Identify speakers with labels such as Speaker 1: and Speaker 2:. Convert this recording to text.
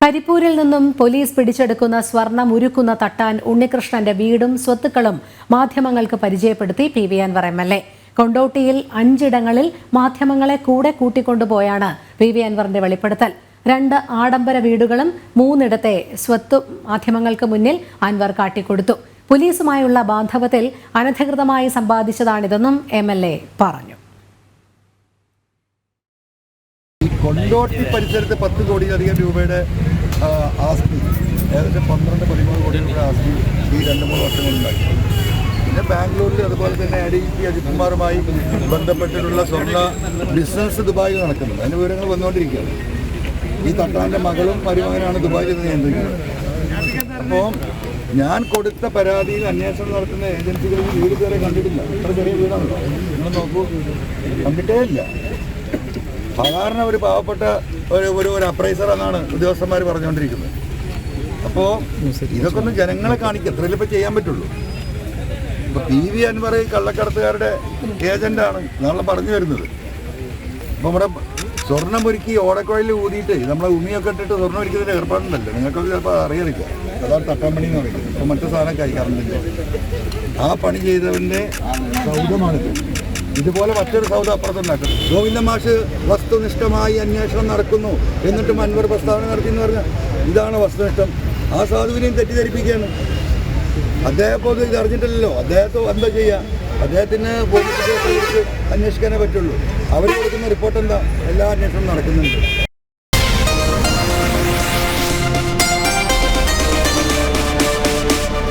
Speaker 1: കരിപ്പൂരിൽ നിന്നും പോലീസ് പിടിച്ചെടുക്കുന്ന സ്വർണം ഉരുക്കുന്ന തട്ടാൻ ഉണ്ണികൃഷ്ണന്റെ വീടും സ്വത്തുക്കളും മാധ്യമങ്ങൾക്ക് പരിചയപ്പെടുത്തി പി.വി. അൻവർ എം.എൽ.എ. കൊണ്ടോട്ടിയിൽ 5 ഇടങ്ങളിൽ മാധ്യമങ്ങളെ കൂടെ കൂട്ടിക്കൊണ്ടുപോയാണ് പി.വി. അൻവറിന്റെ വെളിപ്പെടുത്തൽ. 2 ആഡംബര വീടുകളും 3 ഇടത്തെ സ്വത്തും മാധ്യമങ്ങൾക്ക് മുന്നിൽ അൻവർ കാട്ടിക്കൊടുത്തു. പോലീസുമായുള്ള ബാന്ധവത്തിൽ അനധികൃതമായി സമ്പാദിച്ചതാണിതെന്നും എം.എൽ.എ. പറഞ്ഞു.
Speaker 2: കൊണ്ടോട്ടി പരിസരത്ത് 10 കോടിയിലധികം രൂപയുടെ ആസ്തി, ഏകദേശം 12-13 കോടി രൂപയുടെ ആസ്തി ഈ 2-3 വർഷങ്ങളുണ്ടായി. പിന്നെ ബാംഗ്ലൂരിൽ അതുപോലെ തന്നെ ADP അജിത് കുമാറുമായി ബന്ധപ്പെട്ടിട്ടുള്ള സ്വർണ്ണ ബിസിനസ് ദുബായിൽ നടക്കുന്നത്. അതിന് വിവരങ്ങൾ വന്നുകൊണ്ടിരിക്കുകയാണ്. ഈ തട്ടാൻ്റെ മകളും മരുമകനാണ് ദുബായിൽ നിന്ന് നിയന്ത്രിക്കുന്നത്. അപ്പോൾ ഞാൻ കൊടുത്ത പരാതിയിൽ അന്വേഷണം നടത്തുന്ന ഏജൻസികളിൽ വീട് കയറി കണ്ടിട്ടില്ല. ഇത്ര ചെറിയ വീടാണല്ലോ, നിങ്ങൾ നോക്കൂ, കണ്ടിട്ടേ ഇല്ല. സാധാരണ ഒരു പാവപ്പെട്ട ഒരു അപ്രൈസർ എന്നാണ് ഉദ്യോഗസ്ഥന്മാർ പറഞ്ഞുകൊണ്ടിരിക്കുന്നത്. അപ്പോൾ ഇതൊക്കെ ഒന്ന് ജനങ്ങളെ കാണിക്കുക, എത്രയും ഇപ്പോൾ ചെയ്യാൻ പറ്റുള്ളൂ. ഇപ്പോൾ പി.വി. അൻവർ കള്ളക്കടത്തുകാരുടെ ഏജൻ്റാണ് എന്നാണ് പറഞ്ഞു വരുന്നത്. അപ്പോൾ നമ്മുടെ സ്വർണ്ണം ഒരുക്കി ഓടക്കുഴലിൽ ഊതിയിട്ട് നമ്മളെ ഉമിയൊക്കെ ഇട്ടിട്ട് സ്വർണ്ണം ഒരുക്കുന്നതിൻ്റെ ഏർപ്പാടുണ്ടല്ലോ, നിങ്ങൾക്കൊക്കെ ചിലപ്പോൾ അറിയറില്ല. അതാണ് തട്ടാമ്പണി എന്ന് പറയുന്നത്. അപ്പോൾ മറ്റു സാധനം കഴിക്കാറുണ്ടല്ലോ. ആ പണി ചെയ്തവൻ്റെ സൗധമാണിത്. ഇതുപോലെ മറ്റൊരു സൗദ അപ്പുറത്തുണ്ടാക്കും. ഗോവിന്ദ മാഷ് വസ്തുനിഷ്ഠമായി അന്വേഷണം നടക്കുന്നു, എന്നിട്ടും അൻവർ പ്രസ്താവന നടത്തി എന്ന് പറഞ്ഞാൽ ഇതാണ് വസ്തുനിഷ്ഠം. ആ സാധുവിനെയും തെറ്റിദ്ധരിപ്പിക്കുകയാണ്. അദ്ദേഹം ഇപ്പോൾ ഇത് അറിഞ്ഞിട്ടില്ലല്ലോ. അദ്ദേഹത്തെ എന്താ ചെയ്യുക? അദ്ദേഹത്തിന് പോലീസ് അന്വേഷിക്കാനേ പറ്റുള്ളൂ. അവർ കൊടുക്കുന്ന റിപ്പോർട്ട് എന്താ? എല്ലാ അന്വേഷണവും നടക്കുന്നുണ്ട്.